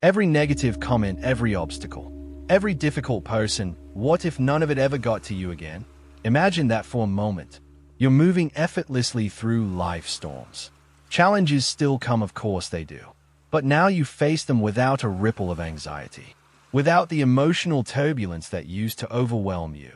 Every negative comment, every obstacle, every difficult person, what if none of it ever got to you again? Imagine that for a moment. You're moving effortlessly through life storms. Challenges still come, of course they do. But now you face them without a ripple of anxiety, without the emotional turbulence that used to overwhelm you.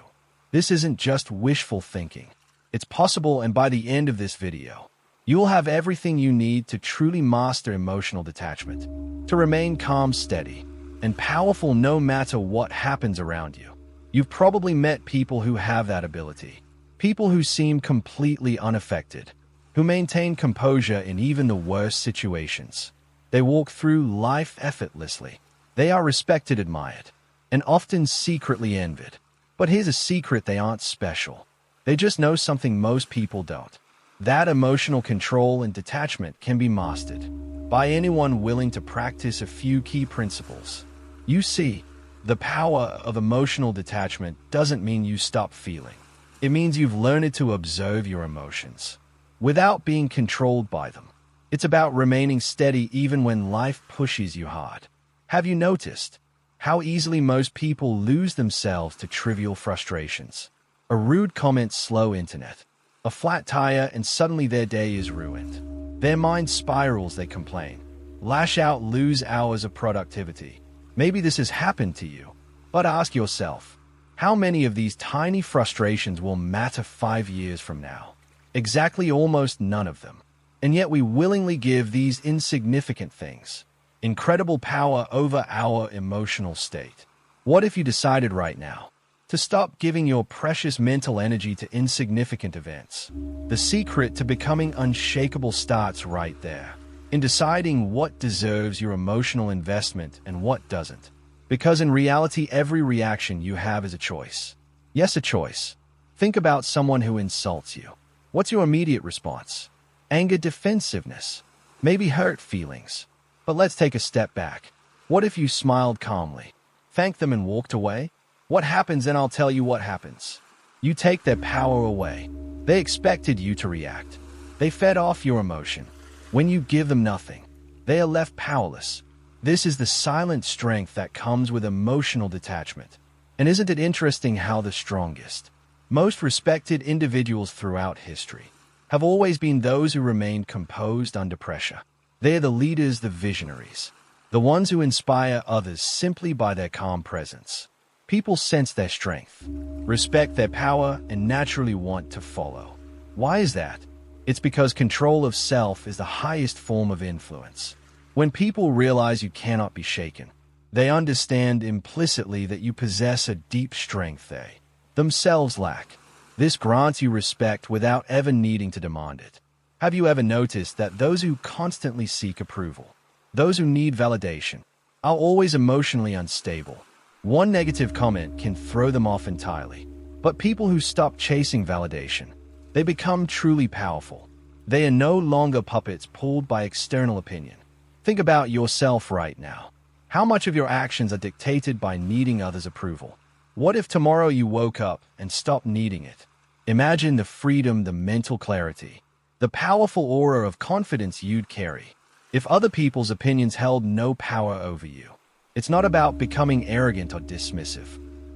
This isn't just wishful thinking. It's possible, and by the end of this video, you'll have everything you need to truly master emotional detachment, to remain calm, steady, and powerful no matter what happens around you. You've probably met people who have that ability, people who seem completely unaffected, who maintain composure in even the worst situations. They walk through life effortlessly. They are respected, admired, and often secretly envied. But here's a secret: they aren't special. They just know something most people don't. That emotional control and detachment can be mastered by anyone willing to practice a few key principles. You see, the power of emotional detachment doesn't mean you stop feeling. It means you've learned to observe your emotions without being controlled by them. It's about remaining steady even when life pushes you hard. Have you noticed how easily most people lose themselves to trivial frustrations? A rude comment, slow internet, a flat tire, and suddenly their day is ruined. Their mind spirals, they complain, lash out, lose hours of productivity. Maybe this has happened to you, but ask yourself, how many of these tiny frustrations will matter 5 years from now? Exactly, almost none of them. And yet we willingly give these insignificant things incredible power over our emotional state. What if you decided right now to stop giving your precious mental energy to insignificant events? The secret to becoming unshakable starts right there, in deciding what deserves your emotional investment and what doesn't. Because in reality, every reaction you have is a choice. Yes, a choice. Think about someone who insults you. What's your immediate response? Anger, defensiveness, maybe hurt feelings. But let's take a step back. What if you smiled calmly, thanked them, and walked away? What happens then? I'll tell you what happens. You take their power away. They expected you to react. They fed off your emotion. When you give them nothing, they are left powerless. This is the silent strength that comes with emotional detachment. And isn't it interesting how the strongest, most respected individuals throughout history have always been those who remained composed under pressure? They are the leaders, the visionaries, the ones who inspire others simply by their calm presence. People sense their strength, respect their power, and naturally want to follow. Why is that? It's because control of self is the highest form of influence. When people realize you cannot be shaken, they understand implicitly that you possess a deep strength they themselves lack. This grants you respect without ever needing to demand it. Have you ever noticed that those who constantly seek approval, those who need validation, are always emotionally unstable? One negative comment can throw them off entirely. But people who stop chasing validation, they become truly powerful. They are no longer puppets pulled by external opinion. Think about yourself right now. How much of your actions are dictated by needing others' approval? What if tomorrow you woke up and stopped needing it? Imagine the freedom, the mental clarity, the powerful aura of confidence you'd carry if other people's opinions held no power over you. It's not about becoming arrogant or dismissive.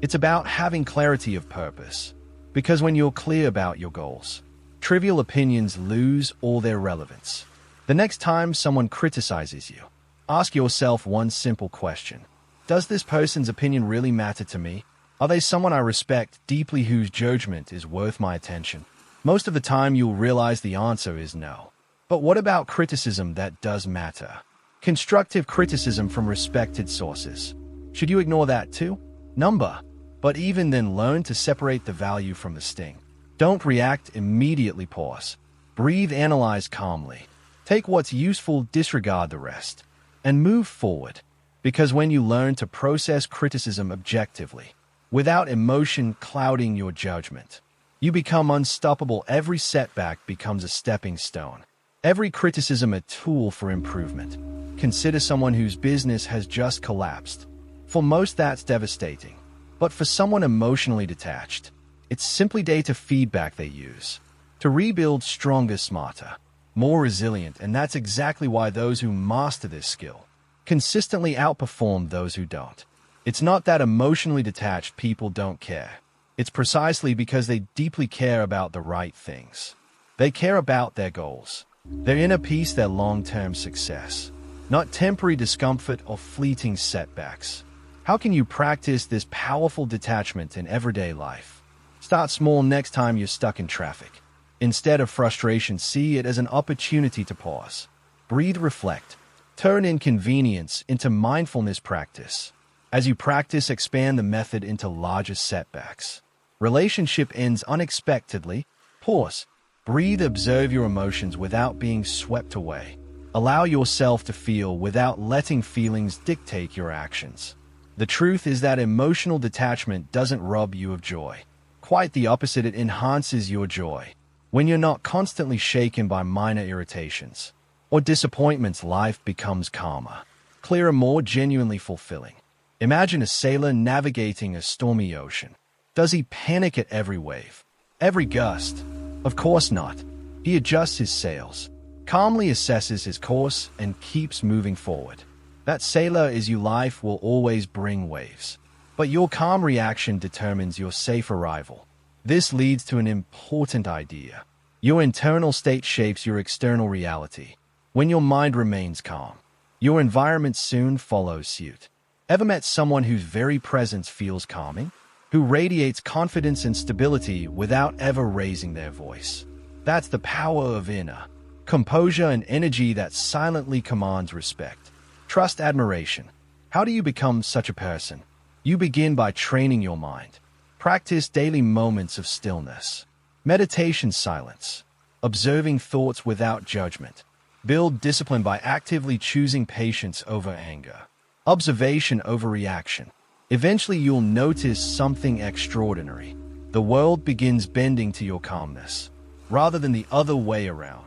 It's about having clarity of purpose. Because when you're clear about your goals, trivial opinions lose all their relevance. The next time someone criticizes you, ask yourself one simple question. Does this person's opinion really matter to me? Are they someone I respect deeply, whose judgment is worth my attention? Most of the time you'll realize the answer is no. But what about criticism that does matter? Constructive criticism from respected sources. Should you ignore that too? But even then, learn to separate the value from the sting. Don't react immediately, pause. Breathe, analyze calmly. Take what's useful, disregard the rest, and move forward. Because when you learn to process criticism objectively, without emotion clouding your judgment, you become unstoppable. Every setback becomes a stepping stone. Every criticism a tool for improvement. Consider someone whose business has just collapsed. For most, that's devastating. But for someone emotionally detached, it's simply data feedback they use to rebuild stronger, smarter, more resilient. And that's exactly why those who master this skill consistently outperform those who don't. It's not that emotionally detached people don't care. It's precisely because they deeply care about the right things. They care about their goals, their inner peace, their long-term success, not temporary discomfort or fleeting setbacks. How can you practice this powerful detachment in everyday life? Start small next time you're stuck in traffic. Instead of frustration, see it as an opportunity to pause, breathe, reflect, turn inconvenience into mindfulness practice. As you practice, expand the method into larger setbacks. Relationship ends unexpectedly. Pause, breathe, observe your emotions without being swept away. Allow yourself to feel without letting feelings dictate your actions. The truth is that emotional detachment doesn't rob you of joy. Quite the opposite, it enhances your joy. When you're not constantly shaken by minor irritations or disappointments, life becomes calmer, clearer, more genuinely fulfilling. Imagine a sailor navigating a stormy ocean. Does he panic at every wave, every gust? Of course not. He adjusts his sails, calmly assesses his course, and keeps moving forward. That sailor is you. Life will always bring waves, but your calm reaction determines your safe arrival. This leads to an important idea. Your internal state shapes your external reality. When your mind remains calm, your environment soon follows suit. Ever met someone whose very presence feels calming? Who radiates confidence and stability without ever raising their voice? That's the power of inner composure, and energy that silently commands respect, trust, admiration. How do you become such a person? You begin by training your mind. Practice daily moments of stillness, meditation, silence, observing thoughts without judgment. Build discipline by actively choosing patience over anger, observation over reaction. Eventually, you'll notice something extraordinary. The world begins bending to your calmness, rather than the other way around.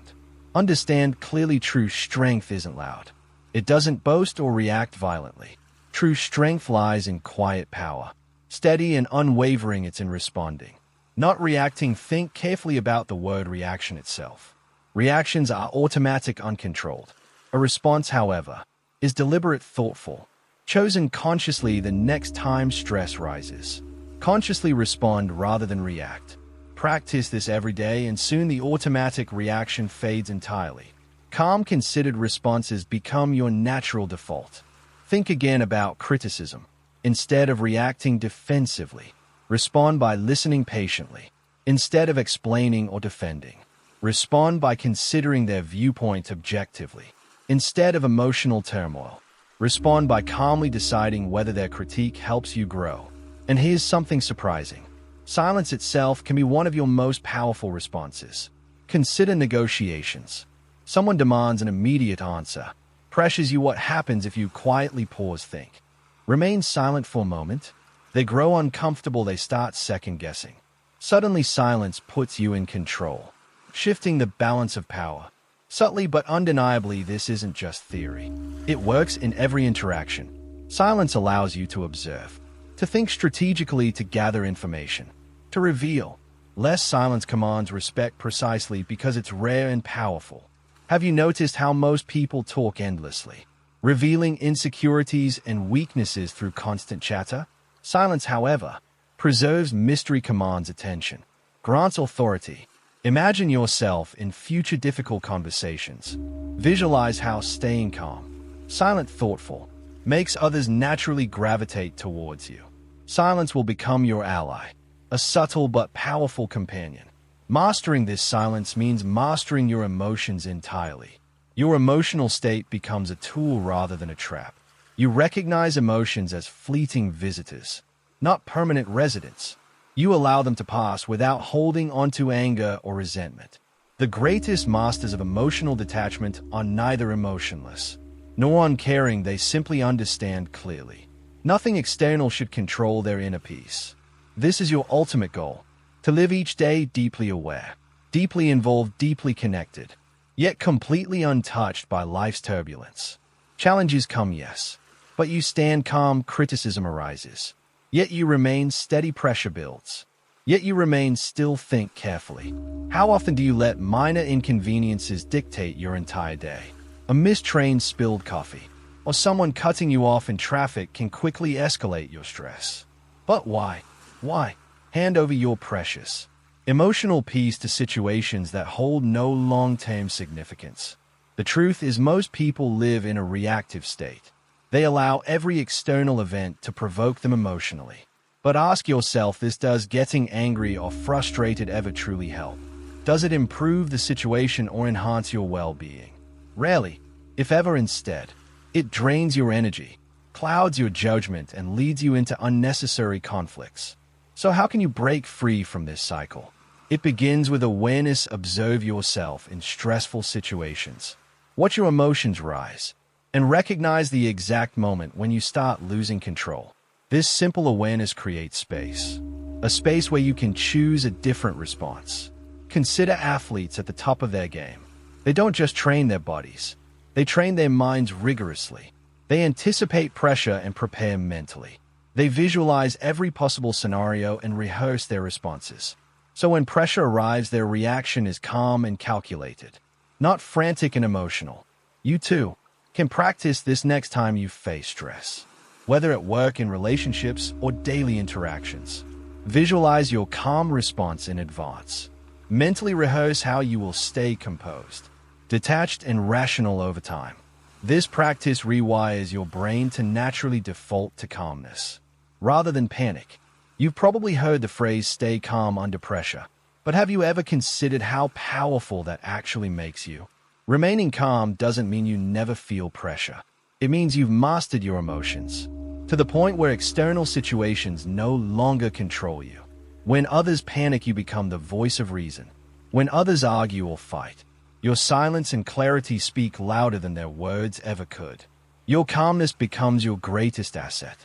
Understand clearly, true strength isn't loud. It doesn't boast or react violently. True strength lies in quiet power. Steady and unwavering, it's in responding, not reacting. Think carefully about the word reaction itself. Reactions are automatic, uncontrolled. A response, however, is deliberate, thoughtful, chosen consciously. The next time stress rises, consciously respond rather than react. Practice this every day, and soon the automatic reaction fades entirely. Calm, considered responses become your natural default. Think again about criticism. Instead of reacting defensively, respond by listening patiently. Instead of explaining or defending, respond by considering their viewpoint objectively. Instead of emotional turmoil, respond by calmly deciding whether their critique helps you grow. And here's something surprising. Silence itself can be one of your most powerful responses. Consider negotiations. Someone demands an immediate answer, pressures you. What happens if you quietly pause, think, remain silent for a moment? They grow uncomfortable, they start second-guessing. Suddenly, silence puts you in control, shifting the balance of power. Subtly but undeniably, this isn't just theory. It works in every interaction. Silence allows you to observe, to think strategically, to gather information, to reveal. Less silence commands respect precisely because it's rare and powerful. Have you noticed how most people talk endlessly, revealing insecurities and weaknesses through constant chatter? Silence, however, preserves mystery, commands attention, grants authority. Imagine yourself in future difficult conversations. Visualize how staying calm, silent, thoughtful, makes others naturally gravitate towards you. Silence will become your ally, a subtle but powerful companion. Mastering this silence means mastering your emotions entirely. Your emotional state becomes a tool rather than a trap. You recognize emotions as fleeting visitors, not permanent residents. You allow them to pass without holding onto anger or resentment. The greatest masters of emotional detachment are neither emotionless nor uncaring. They simply understand clearly. Nothing external should control their inner peace. This is your ultimate goal: to live each day deeply aware, deeply involved, deeply connected, yet completely untouched by life's turbulence. Challenges come, yes, but you stand calm. Criticism arises, yet you remain steady. Pressure builds, yet you remain still. Think carefully. How often do you let minor inconveniences dictate your entire day? A missed train, spilled coffee, or someone cutting you off in traffic can quickly escalate your stress. But why? Why? Hand over your precious emotional peace to situations that hold no long-term significance. The truth is most people live in a reactive state. They allow every external event to provoke them emotionally. But ask yourself this: does getting angry or frustrated ever truly help? Does it improve the situation or enhance your well-being? Rarely, if ever. Instead, it drains your energy, clouds your judgment, and leads you into unnecessary conflicts. So how can you break free from this cycle? It begins with awareness. Observe yourself in stressful situations. Watch your emotions rise, and recognize the exact moment when you start losing control. This simple awareness creates space. A space where you can choose a different response. Consider athletes at the top of their game. They don't just train their bodies. They train their minds rigorously. They anticipate pressure and prepare mentally. They visualize every possible scenario and rehearse their responses. So when pressure arrives, their reaction is calm and calculated, not frantic and emotional. You too can practice this next time you face stress, whether at work, in relationships, or daily interactions. Visualize your calm response in advance. Mentally rehearse how you will stay composed, detached, and rational over time. This practice rewires your brain to naturally default to calmness, rather than panic. You've probably heard the phrase "stay calm under pressure," but have you ever considered how powerful that actually makes you? Remaining calm doesn't mean you never feel pressure. It means you've mastered your emotions, to the point where external situations no longer control you. When others panic, you become the voice of reason. When others argue or fight, your silence and clarity speak louder than their words ever could. Your calmness becomes your greatest asset,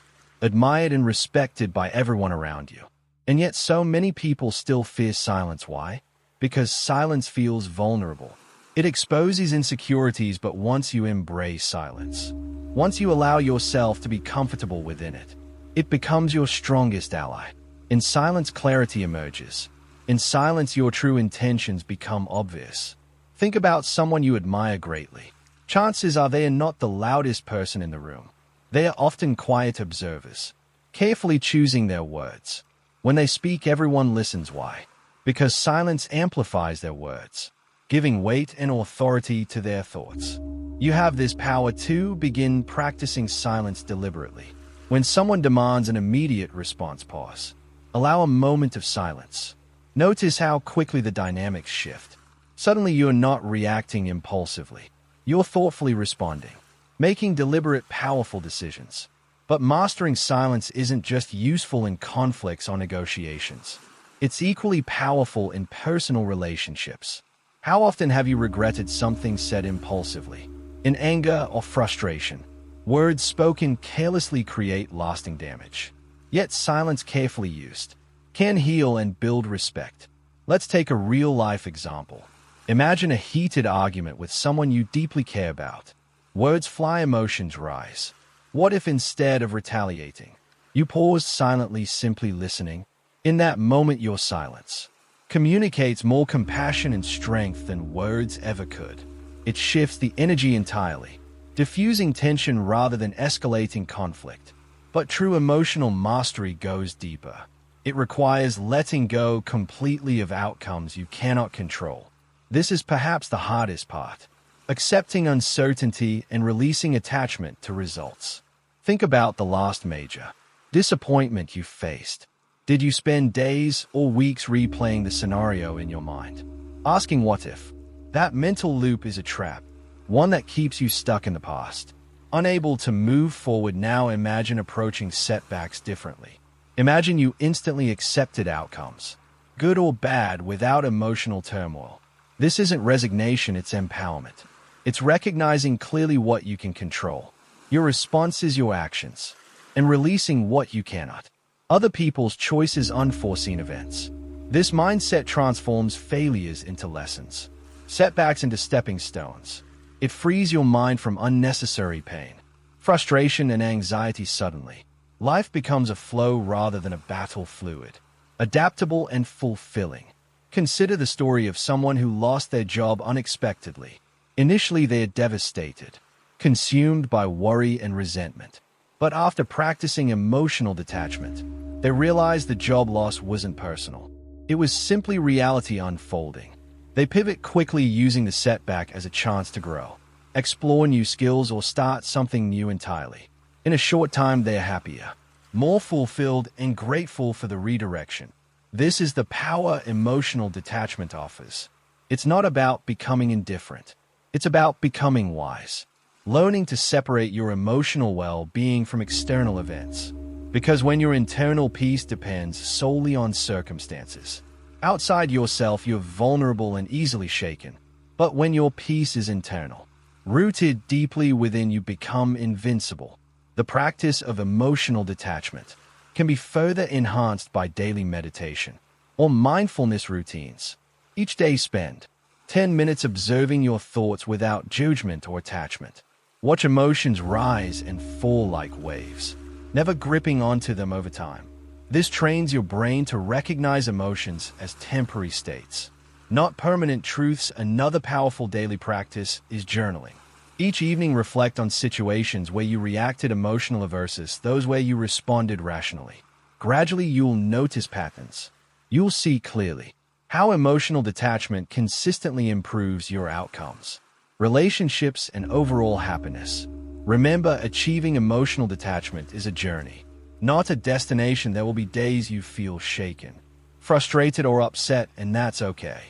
admired and respected by everyone around you. And yet so many people still fear silence. Why? Because silence feels vulnerable. It exposes insecurities, but once you embrace silence, once you allow yourself to be comfortable within it, it becomes your strongest ally. In silence, clarity emerges. In silence, your true intentions become obvious. Think about someone you admire greatly. Chances are they are not the loudest person in the room. They are often quiet observers, carefully choosing their words. When they speak, everyone listens. Why? Because silence amplifies their words, giving weight and authority to their thoughts. You have this power too. Begin practicing silence deliberately. When someone demands an immediate response, pause. Allow a moment of silence. Notice how quickly the dynamics shift. Suddenly you're not reacting impulsively. You're thoughtfully responding, making deliberate, powerful decisions. But mastering silence isn't just useful in conflicts or negotiations. It's equally powerful in personal relationships. How often have you regretted something said impulsively? In anger or frustration, words spoken carelessly create lasting damage. Yet silence, carefully used, can heal and build respect. Let's take a real-life example. Imagine a heated argument with someone you deeply care about. Words fly, emotions rise. What if instead of retaliating, you paused silently, simply listening? In that moment, your silence communicates more compassion and strength than words ever could. It shifts the energy entirely, diffusing tension rather than escalating conflict. But true emotional mastery goes deeper. It requires letting go completely of outcomes you cannot control. This is perhaps the hardest part. Accepting uncertainty and releasing attachment to results. Think about the last major disappointment you faced. Did you spend days or weeks replaying the scenario in your mind, asking what if? That mental loop is a trap, one that keeps you stuck in the past, unable to move forward. Now imagine approaching setbacks differently. Imagine you instantly accepted outcomes, good or bad, without emotional turmoil. This isn't resignation, it's empowerment. It's recognizing clearly what you can control, your responses, your actions, and releasing what you cannot. Other people's choices, unforeseen events. This mindset transforms failures into lessons, setbacks into stepping stones. It frees your mind from unnecessary pain, frustration, and anxiety. Suddenly, life becomes a flow rather than a battle, fluid, adaptable, and fulfilling. Consider the story of someone who lost their job unexpectedly. Initially, they are devastated. consumed by worry and resentment. But after practicing emotional detachment, they realized the job loss wasn't personal. It was simply reality unfolding. They pivot quickly, using the setback as a chance to grow, explore new skills, or start something new entirely. In a short time, they are happier, more fulfilled, and grateful for the redirection. This is the power emotional detachment offers. It's not about becoming indifferent. It's about becoming wise, learning to separate your emotional well-being from external events. Because when your internal peace depends solely on circumstances outside yourself, you're vulnerable and easily shaken. But when your peace is internal, rooted deeply within, you become invincible. The practice of emotional detachment can be further enhanced by daily meditation or mindfulness routines. Each day, spend 10 minutes observing your thoughts without judgment or attachment. Watch emotions rise and fall like waves, never gripping onto them over time. This trains your brain to recognize emotions as temporary states, not permanent truths. Another powerful daily practice is journaling. Each evening, reflect on situations where you reacted emotionally versus those where you responded rationally. Gradually, you'll notice patterns. You'll see clearly how emotional detachment consistently improves your outcomes, relationships, and overall happiness. Remember, achieving emotional detachment is a journey, not a destination. There will be days you feel shaken, frustrated, or upset, and that's okay.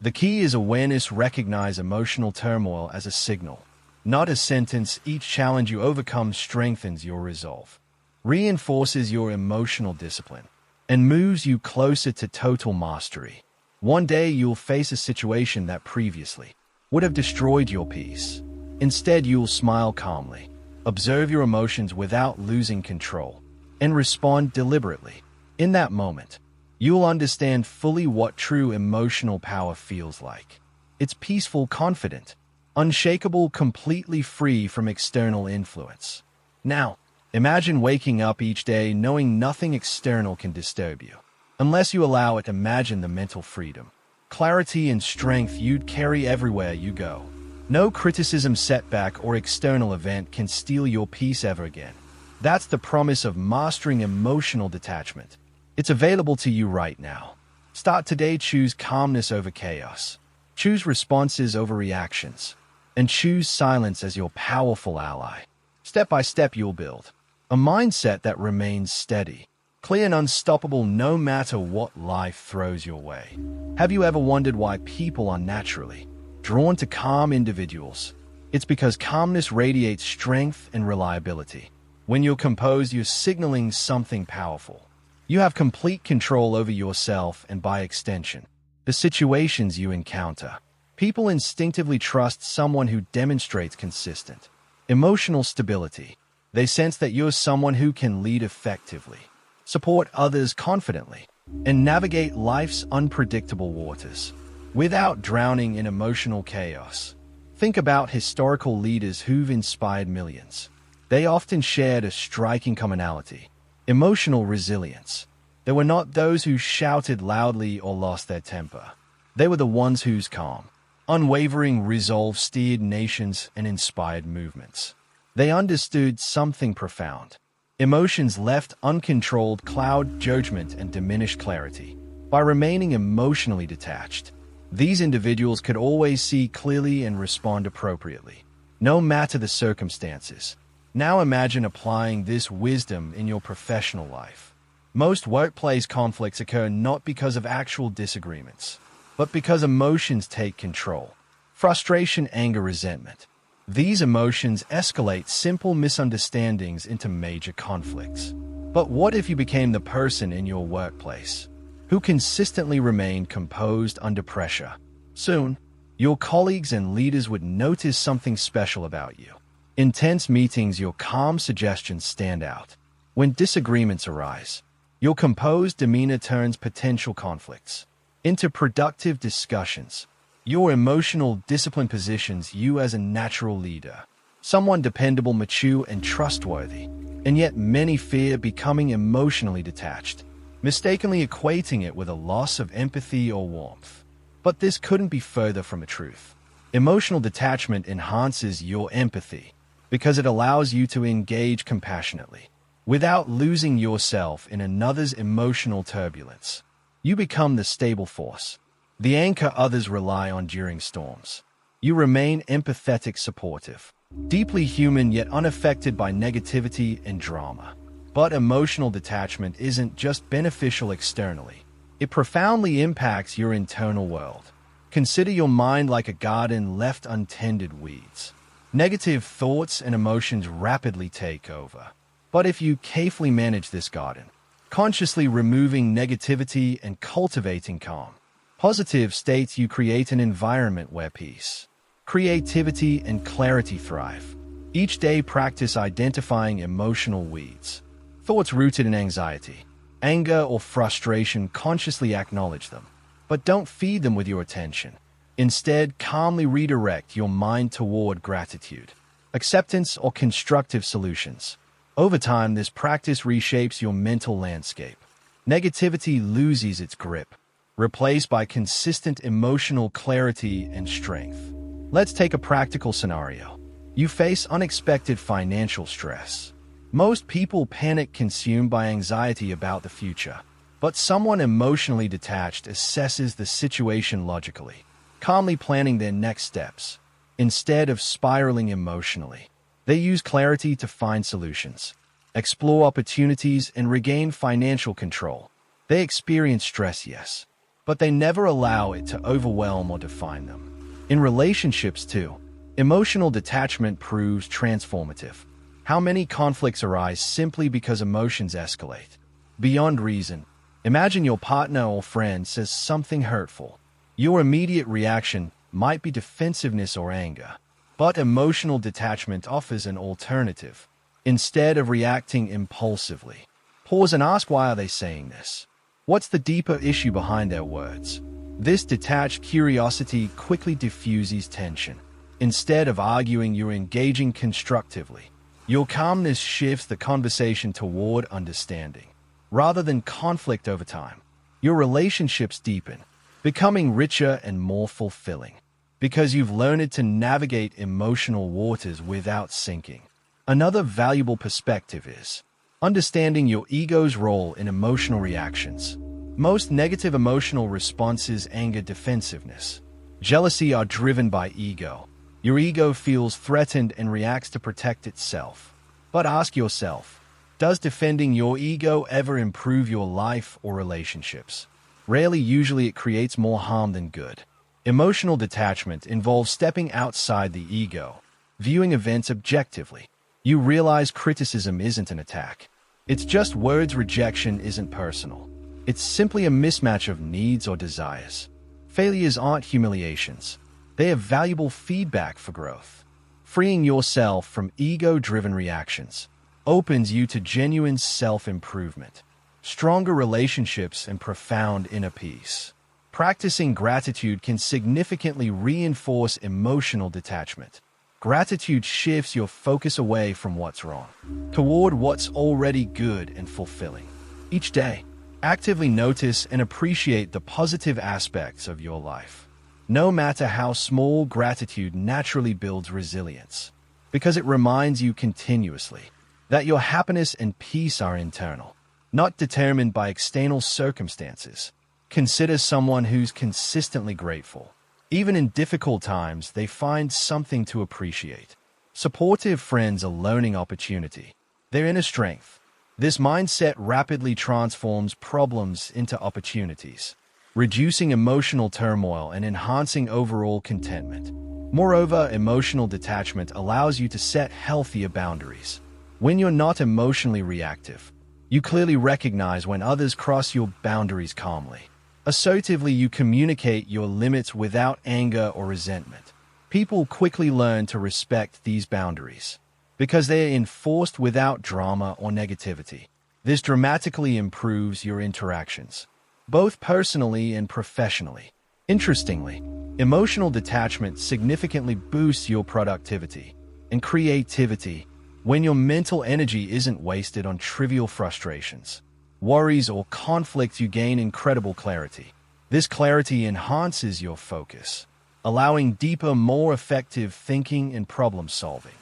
The key is awareness. Recognize emotional turmoil as a signal, not a sentence. Each challenge you overcome strengthens your resolve, reinforces your emotional discipline, and moves you closer to total mastery. One day you'll face a situation that previously would have destroyed your peace. Instead, you'll smile calmly, observe your emotions without losing control, and respond deliberately. In that moment, you'll understand fully what true emotional power feels like. It's peaceful, confident, unshakable, completely free from external influence. Now, imagine waking up each day knowing nothing external can disturb you. Unless you allow it, imagine the mental freedom, clarity, and strength you'd carry everywhere you go. No criticism, setback, or external event can steal your peace ever again. That's the promise of mastering emotional detachment. It's available to you right now. Start today. Choose calmness over chaos. Choose responses over reactions. And choose silence as your powerful ally. Step by step, you'll build a mindset that remains steady, clear, and unstoppable no matter what life throws your way. Have you ever wondered why people are naturally drawn to calm individuals? It's because calmness radiates strength and reliability. When you're composed, you're signaling something powerful. You have complete control over yourself and, by extension, the situations you encounter. People instinctively trust someone who demonstrates consistent emotional stability. They sense that you're someone who can lead effectively, support others confidently, and navigate life's unpredictable waters without drowning in emotional chaos. Think about historical leaders who've inspired millions. They often shared a striking commonality: emotional resilience. They were not those who shouted loudly or lost their temper. They were the ones whose calm, unwavering resolve steered nations and inspired movements. They understood something profound. Emotions left uncontrolled cloud judgment and diminished clarity. By remaining emotionally detached, these individuals could always see clearly and respond appropriately, no matter the circumstances. Now imagine applying this wisdom in your professional life. Most workplace conflicts occur not because of actual disagreements, but because emotions take control. Frustration, anger, resentment. These emotions escalate simple misunderstandings into major conflicts. But what if you became the person in your workplace who consistently remained composed under pressure? Soon, your colleagues and leaders would notice something special about you. In tense meetings, your calm suggestions stand out. When disagreements arise, your composed demeanor turns potential conflicts into productive discussions. Your emotional discipline positions you as a natural leader, someone dependable, mature, and trustworthy. And yet many fear becoming emotionally detached, mistakenly equating it with a loss of empathy or warmth. But this couldn't be further from the truth. Emotional detachment enhances your empathy. because it allows you to engage compassionately without losing yourself in another's emotional turbulence. You become the stable force, the anchor others rely on during storms. You remain empathetic, supportive, deeply human yet unaffected by negativity and drama. But emotional detachment isn't just beneficial externally. It profoundly impacts your internal world. Consider your mind like a garden left untended weeds. Negative thoughts and emotions rapidly take over. But if you carefully manage this garden, consciously removing negativity and cultivating calm, positive states, you create an environment where peace, creativity, and clarity thrive. Each day practice identifying emotional weeds. Thoughts rooted in anxiety, anger, or frustration, consciously acknowledge them. But don't feed them with your attention. Instead, calmly redirect your mind toward gratitude, acceptance, or constructive solutions. Over time, this practice reshapes your mental landscape. Negativity loses its grip, replaced by consistent emotional clarity and strength. Let's take a practical scenario. You face unexpected financial stress. Most people panic, consumed by anxiety about the future. But someone emotionally detached assesses the situation logically, calmly planning their next steps. Instead of spiraling emotionally, they use clarity to find solutions, explore opportunities, and regain financial control. They experience stress, yes, but they never allow it to overwhelm or define them. In relationships, too, emotional detachment proves transformative. How many conflicts arise simply because emotions escalate beyond reason? Imagine your partner or friend says something hurtful. Your immediate reaction might be defensiveness or anger, but emotional detachment offers an alternative. Instead of reacting impulsively, pause and ask, why are they saying this? What's the deeper issue behind their words? This detached curiosity quickly diffuses tension. Instead of arguing, you're engaging constructively. Your calmness shifts the conversation toward understanding, rather than conflict. Over time, your relationships deepen, becoming richer and more fulfilling, because you've learned to navigate emotional waters without sinking. Another valuable perspective is understanding your ego's role in emotional reactions. Most negative emotional responses, anger, defensiveness, jealousy, are driven by ego. Your ego feels threatened and reacts to protect itself. But ask yourself, does defending your ego ever improve your life or relationships? Rarely. Usually it creates more harm than good. Emotional detachment involves stepping outside the ego, viewing events objectively. You realize criticism isn't an attack. It's just words. Rejection isn't personal. It's simply a mismatch of needs or desires. Failures aren't humiliations. They are valuable feedback for growth. Freeing yourself from ego-driven reactions opens you to genuine self-improvement, stronger relationships, and profound inner peace. Practicing gratitude can significantly reinforce emotional detachment. Gratitude shifts your focus away from what's wrong toward what's already good and fulfilling. Each day, actively notice and appreciate the positive aspects of your life. No matter how small, gratitude naturally builds resilience, because it reminds you continuously that your happiness and peace are internal, not determined by external circumstances. Consider someone who's consistently grateful. Even in difficult times, they find something to appreciate. Supportive friends are learning opportunity, their inner strength. This mindset rapidly transforms problems into opportunities, reducing emotional turmoil and enhancing overall contentment. Moreover, emotional detachment allows you to set healthier boundaries. When you're not emotionally reactive, you clearly recognize when others cross your boundaries calmly. Assertively, you communicate your limits without anger or resentment. People quickly learn to respect these boundaries because they are enforced without drama or negativity. This dramatically improves your interactions, both personally and professionally. Interestingly, emotional detachment significantly boosts your productivity and creativity when your mental energy isn't wasted on trivial frustrations, worries, or conflicts. You gain incredible clarity. This clarity enhances your focus, allowing deeper, more effective thinking and problem solving.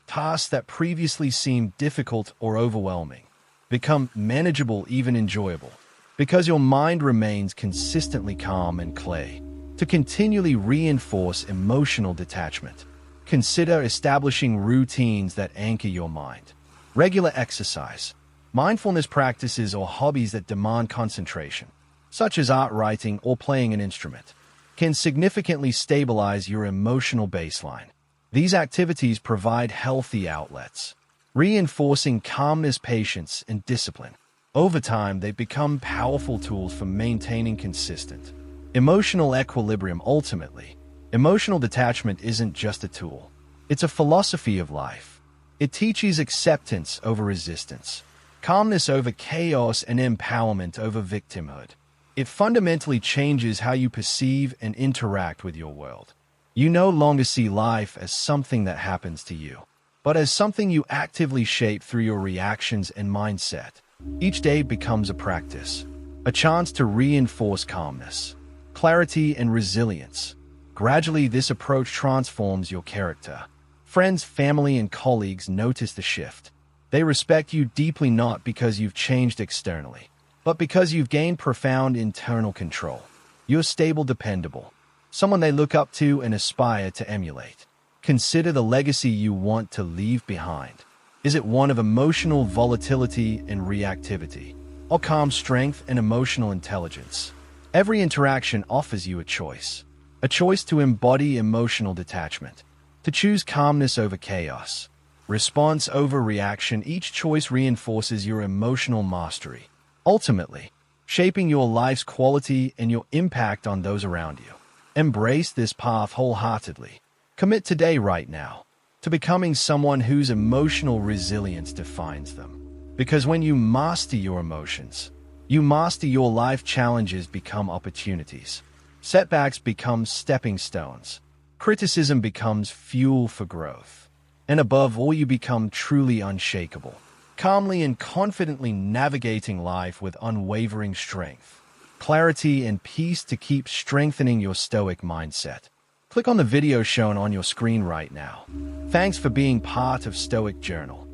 Tasks that previously seemed difficult or overwhelming become manageable, even enjoyable, because your mind remains consistently calm and clear. To continually reinforce emotional detachment, consider establishing routines that anchor your mind. Regular exercise, mindfulness practices, or hobbies that demand concentration, such as art, writing, or playing an instrument, can significantly stabilize your emotional baseline. These activities provide healthy outlets, reinforcing calmness, patience, and discipline. Over time, they become powerful tools for maintaining consistent emotional equilibrium. Ultimately, emotional detachment isn't just a tool. It's a philosophy of life. It teaches acceptance over resistance, calmness over chaos, and empowerment over victimhood. It fundamentally changes how you perceive and interact with your world. You no longer see life as something that happens to you, but as something you actively shape through your reactions and mindset. Each day becomes a practice, a chance to reinforce calmness, clarity, and resilience. Gradually, this approach transforms your character. Friends, family, and colleagues notice the shift. They respect you deeply, not because you've changed externally, but because you've gained profound internal control. You're stable, dependable, someone they look up to and aspire to emulate. Consider the legacy you want to leave behind. Is it one of emotional volatility and reactivity, or calm strength and emotional intelligence? Every interaction offers you a choice to embody emotional detachment, to choose calmness over chaos, response over reaction. Each choice reinforces your emotional mastery, ultimately shaping your life's quality and your impact on those around you. Embrace this path wholeheartedly. Commit today, right now, to becoming someone whose emotional resilience defines them. Because when you master your emotions, you master your life. Challenges become opportunities. Setbacks become stepping stones. Criticism becomes fuel for growth. And above all, you become truly unshakable, calmly and confidently navigating life with unwavering strength, clarity, and peace. To keep strengthening your Stoic mindset, click on the video shown on your screen right now. Thanks for being part of Stoic Journal.